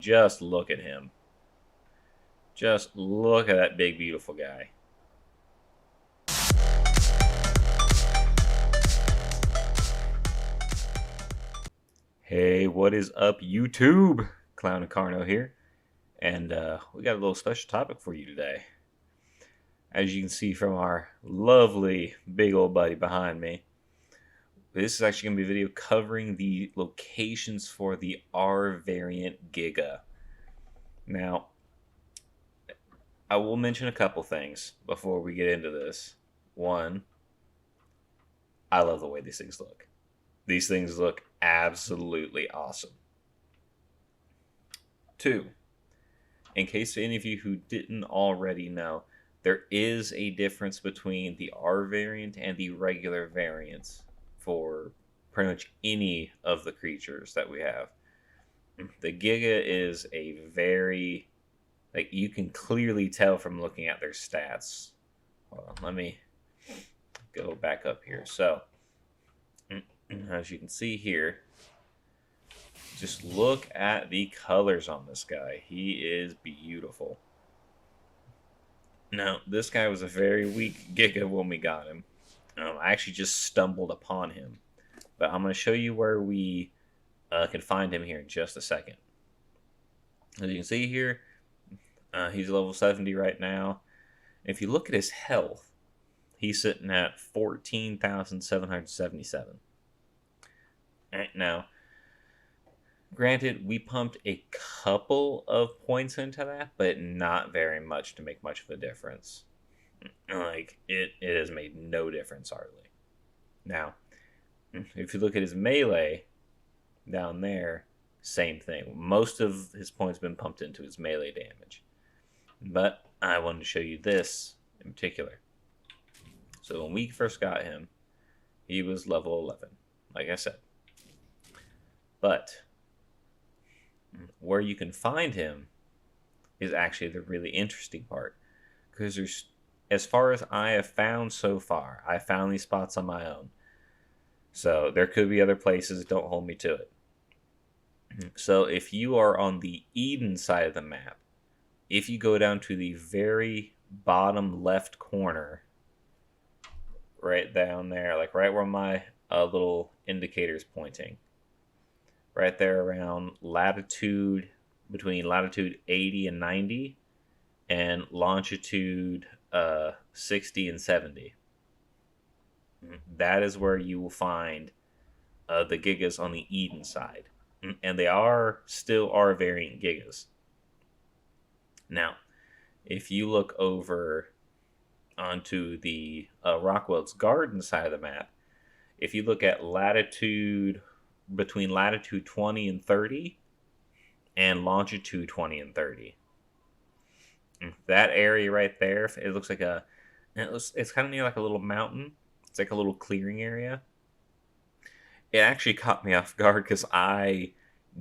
Just look at him. Just look at that big, beautiful guy. Hey, what is up, YouTube? Clown and Carno here. And we got a little special topic for you today. As you can see from our lovely big old buddy behind me, this is actually going to be a video covering the locations for the R variant Giga. Now, I will mention a couple things before we get into this. One, I love the way these things look. These things look absolutely awesome. Two, in case any of you who didn't already know, there is a difference between the R variant and the regular variants for pretty much any of the creatures that we have. The Giga is a very, like, you can clearly tell from looking at their stats. Hold on, let me go back up here. So, as you can see here, just look at the colors on this guy. He is beautiful. Now, this guy was a very weak Giga when we got him. I actually just stumbled upon him. But I'm going to show you where we can find him here in just a second. As you can see here, he's level 70 right now. If you look at his health, he's sitting at 14,777. Alright, now, granted, we pumped a couple of points into that, but not very much to make much of a difference. Like, it has made no difference hardly. Now, if you look at his melee down there, same thing. Most of his points have been pumped into his melee damage. But I wanted to show you this in particular. So when we first got him, he was level 11, like I said. But where you can find him is actually the really interesting part. Because there's, as far as I have found so far, I found these spots on my own. So there could be other places, don't hold me to it. So if you are on the Eden side of the map, if you go down to the very bottom left corner, right down there, like right where my little indicator is pointing, right there around latitude, between latitude 80 and 90, and longitude 60 and 70. That is where you will find the Gigas on the Eden side. And they are still R variant Gigas. Now, if you look over onto the Rockwell's Garden side of the map, if you look at latitude, between latitude 20 and 30 and longitude 20 and 30, that area right there, it looks like it's kind of near like a little mountain. It's like a little clearing area. It actually caught me off guard because I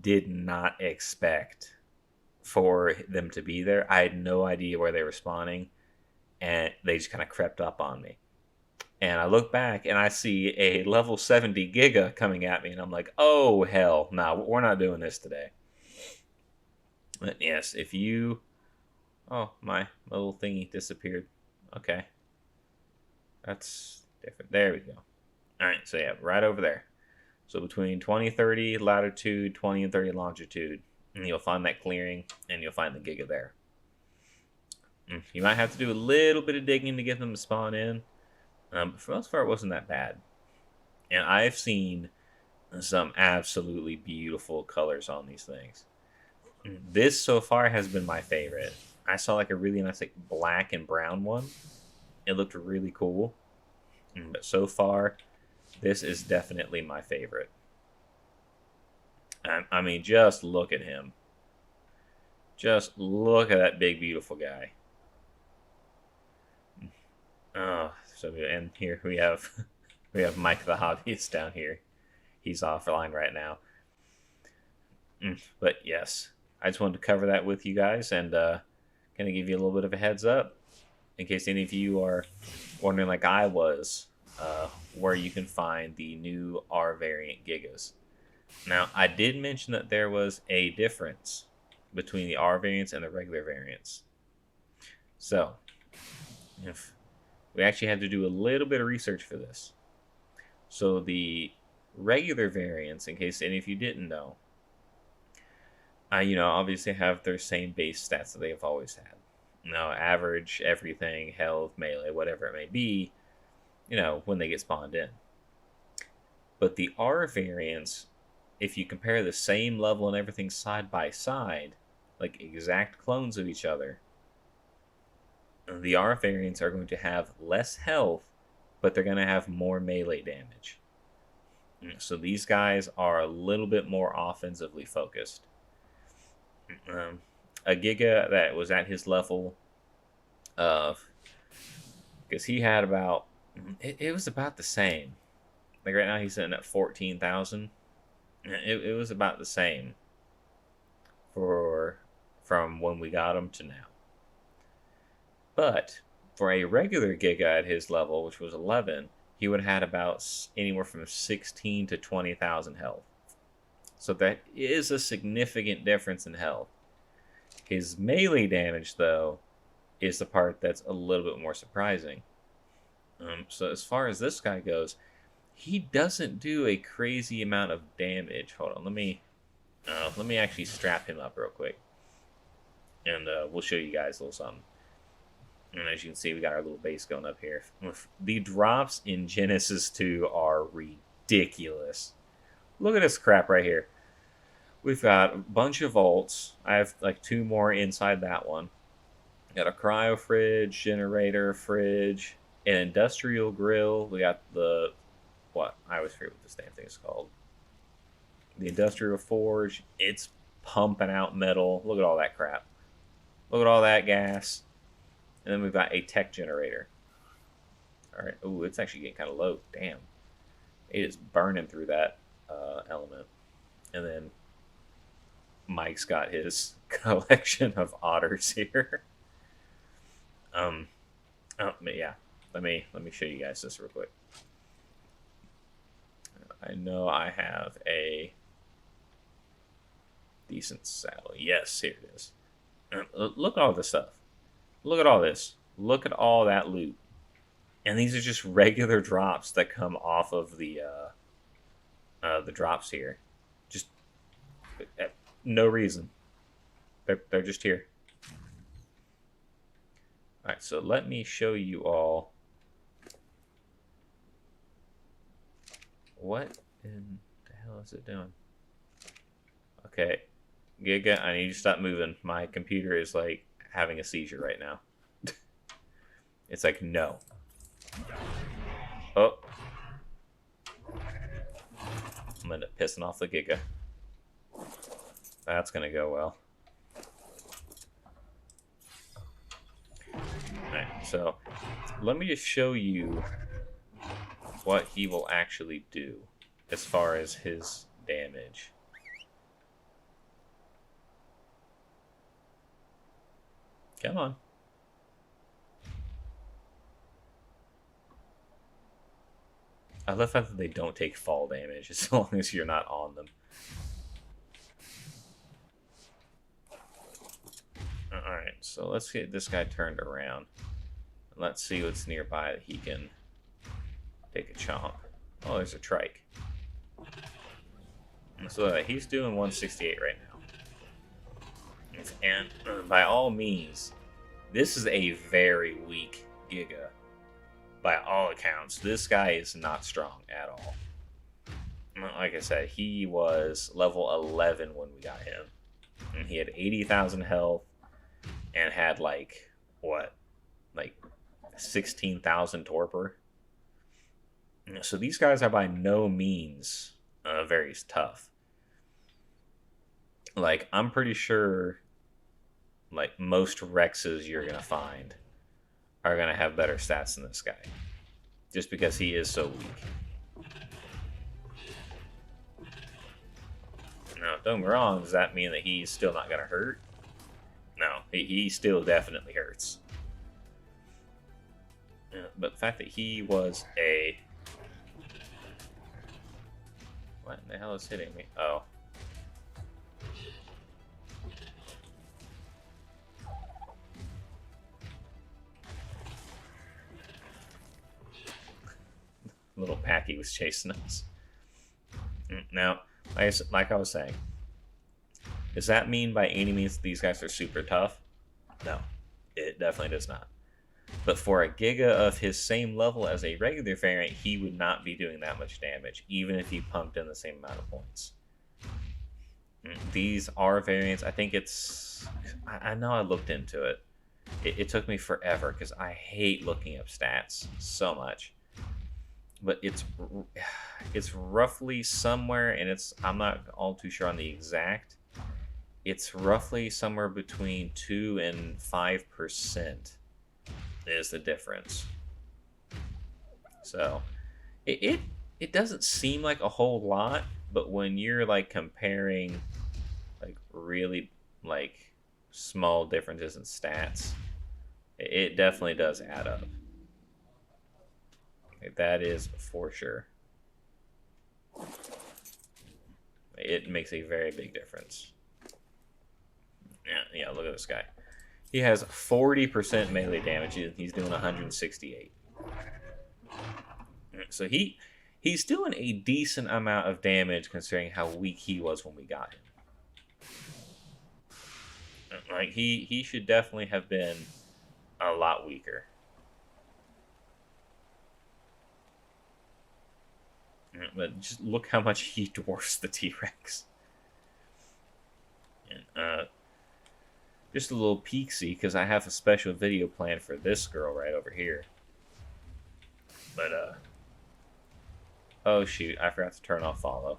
did not expect for them to be there. I had no idea where they were spawning, and they just kind of crept up on me. And I look back and I see a level 70 Giga coming at me, and I'm like, oh hell, no, we're not doing this today. But yes, if you... Oh, my little thingy disappeared. Okay. That's different. There we go. Alright, so yeah, right over there. So between 20, 30 latitude, 20 and 30 longitude, and you'll find that clearing, and you'll find the Giga there. You might have to do a little bit of digging to get them to spawn in, but for the most part, it wasn't that bad. And I've seen some absolutely beautiful colors on these things. This so far has been my favorite. I saw like a really nice like black and brown one. It looked really cool. But so far, this is definitely my favorite. I mean, just look at him. Just look at that big, beautiful guy. Oh, so good. And here we have Mike the Hobbyist down here. He's offline right now. But yes, I just wanted to cover that with you guys and kind of give you a little bit of a heads up in case any of you are wondering, like I was, where you can find the new R variant Gigas. Now, I did mention that there was a difference between the R variants and the regular variants. So, if we actually had to do a little bit of research for this. So the regular variants, in case any of you didn't know, obviously have their same base stats that they've always had. Average, everything, health, melee, whatever it may be, when they get spawned in. But the R variants, if you compare the same level and everything side by side, like exact clones of each other, the R variants are going to have less health, but they're going to have more melee damage. So these guys are a little bit more offensively focused. A Giga that was at his level of, because he had about, it was about the same. Like right now he's sitting at 14,000. It was about the same from when we got him to now. But for a regular Giga at his level, which was 11, he would have had about anywhere from 16 to 20,000 health. So that is a significant difference in health. His melee damage, though, is the part that's a little bit more surprising. So as far as this guy goes, he doesn't do a crazy amount of damage. Hold on, let me actually strap him up real quick, and we'll show you guys a little something. And as you can see, we got our little base going up here. The drops in Genesis 2 are ridiculous. Look at this crap right here. We've got a bunch of vaults. I have like 2 more inside that one. Got a cryo fridge, generator fridge, an industrial grill. We got the, what? I always forget what this damn thing is called. The industrial forge. It's pumping out metal. Look at all that crap. Look at all that gas. And then we've got a tech generator. Alright. Ooh, it's actually getting kind of low. Damn. It is burning through that element. And then Mike's got his collection of otters here. Yeah. Let me show you guys this real quick. I know I have a decent saddle. Yes, here it is. Look at all this stuff. Look at all this. Look at all that loot. And these are just regular drops that come off of the drops here. Just no reason. They're just here. Alright, so let me show you all what in the hell is it doing? Okay, Giga, I need you to stop moving. My computer is like having a seizure right now. It's like, no. Oh. I'm gonna pissing off the Giga. That's gonna go well. Alright, so let me just show you what he will actually do as far as his damage. Come on. I love the fact that they don't take fall damage as long as you're not on them. Alright, so let's get this guy turned around. Let's see what's nearby that he can take a chomp. Oh, there's a trike. So he's doing 168 right now. And by all means, this is a very weak Giga. By all accounts, this guy is not strong at all. Like I said, he was level 11 when we got him. And he had 80,000 health and had like, what? Like 16,000 torpor. So these guys are by no means very tough. Like, I'm pretty sure like most Rexes you're going to find are going to have better stats than this guy. Just because he is so weak. Now, don't get me wrong, does that mean that he's still not going to hurt? No, he still definitely hurts. But the fact that he was a... What in the hell is hitting me? Oh. Little Packy was chasing us. Now, like I was saying, does that mean by any means that these guys are super tough? No, it definitely does not. But for a Giga of his same level as a regular variant, he would not be doing that much damage, even if he pumped in the same amount of points. These are variants. I think it's... I know I looked into it. It took me forever because I hate looking up stats so much. But it's roughly somewhere, and I'm not all too sure on the exact. It's roughly somewhere between 2 and 5% is the difference. So it doesn't seem like a whole lot, but when you're like comparing like really like small differences in stats, it definitely does add up. That is for sure. It makes a very big difference. Yeah, look at this guy. He has 40% melee damage, and he's doing 168. So he's doing a decent amount of damage considering how weak he was when we got him. Like he should definitely have been a lot weaker. But just look how much he dwarfs the T-Rex. And just a little peek-see, because I have a special video planned for this girl right over here. But, oh shoot, I forgot to turn off follow.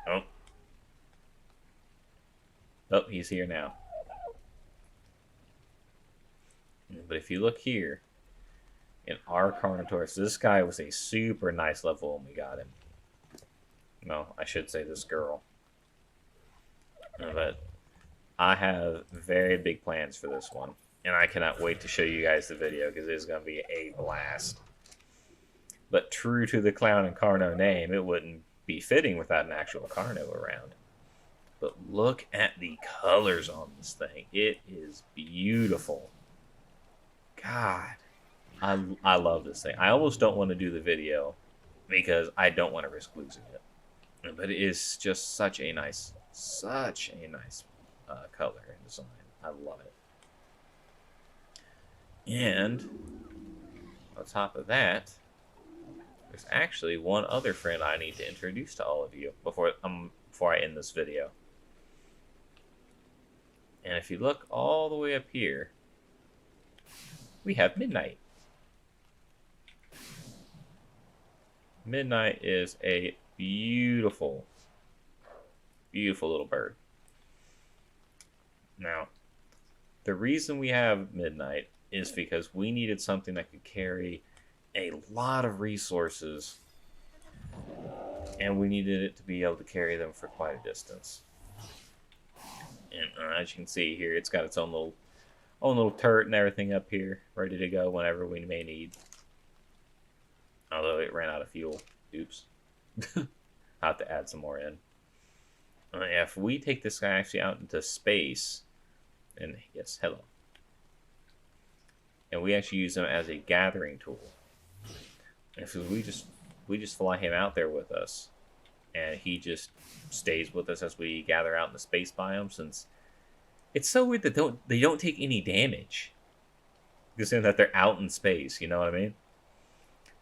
Oh. Oh, he's here now. But if you look here, in our Carnotaurus, this guy was a super nice level when we got him. No, I should say this girl. But I have very big plans for this one. And I cannot wait to show you guys the video because it's going to be a blast. But true to the Clown and Carno name, it wouldn't be fitting without an actual Carno around. But look at the colors on this thing. It is beautiful. God, I love this thing. I almost don't want to do the video because I don't want to risk losing it. But it is just such a nice color and design. I love it. And on top of that, there's actually one other friend I need to introduce to all of you before I end this video. And if you look all the way up here, we have Midnight. Midnight is a beautiful, beautiful little bird. Now, the reason we have Midnight is because we needed something that could carry a lot of resources, and we needed it to be able to carry them for quite a distance. And as you can see here, it's got its own little turret and everything up here, ready to go whenever we may need. Although it ran out of fuel. Oops. I'll have to add some more in. If we take this guy actually out into space, and yes, hello. And we actually use him as a gathering tool. And so we just fly him out there with us, and he just stays with us as we gather out in the space biome. Since it's so weird that they don't take any damage, considering that they're out in space. You know what I mean?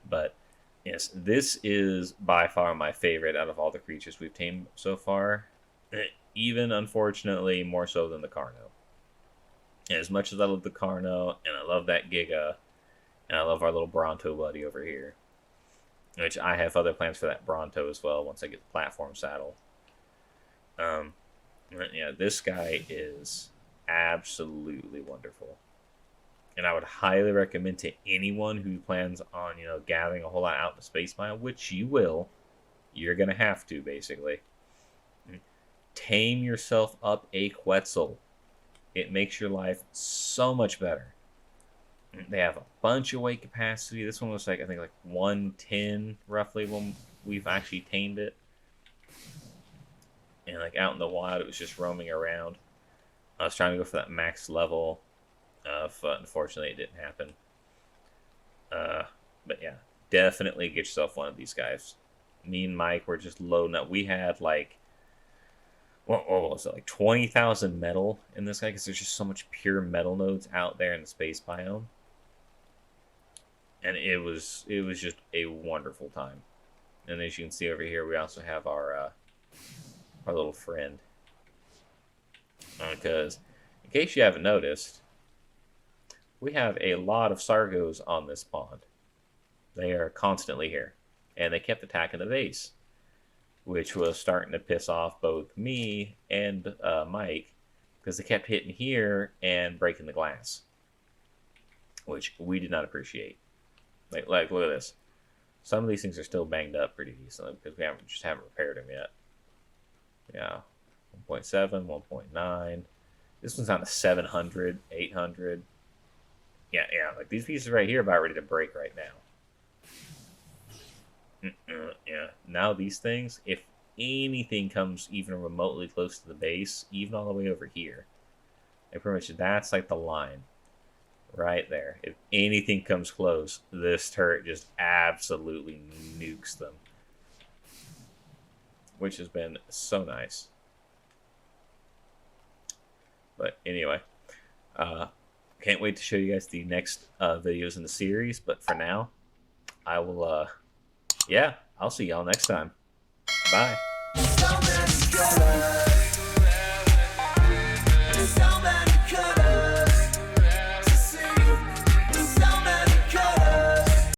But yes, this is by far my favorite out of all the creatures we've tamed so far. Even unfortunately more so than the Carno. And as much as I love the Carno, and I love that Giga, and I love our little Bronto buddy over here, which I have other plans for that Bronto as well once I get the platform saddle. Yeah, this guy is absolutely wonderful. And I would highly recommend to anyone who plans on, gathering a whole lot out in the space biome, which you will. You're going to have to, basically. Tame yourself up a Quetzal. It makes your life so much better. They have a bunch of weight capacity. This one was I think 110 roughly when we've actually tamed it. And out in the wild, it was just roaming around. I was trying to go for that max level, but unfortunately it didn't happen. But yeah, definitely get yourself one of these guys. Me and Mike were just loading up. We had like what was it, like 20,000 metal in this guy, because there's just so much pure metal nodes out there in the space biome, and it was just a wonderful time. And as you can see over here, we also have our little friend, because in case you haven't noticed, we have a lot of Sargos on this pond. They are constantly here, and they kept attacking the base, which was starting to piss off both me and Mike, because they kept hitting here and breaking the glass, which we did not appreciate. Like look at this. Some of these things are still banged up pretty decently because we haven't repaired them yet. Yeah, 1.7, 1.9. This one's on the 700, 800. Yeah, like these pieces right here are about ready to break right now. Yeah, now these things, if anything comes even remotely close to the base, even all the way over here, like pretty much that's like the line right there. If anything comes close, this turret just absolutely nukes them, which has been so nice. But anyway, can't wait to show you guys the next videos in the series. But for now, I will, yeah, I'll see y'all next time. Bye.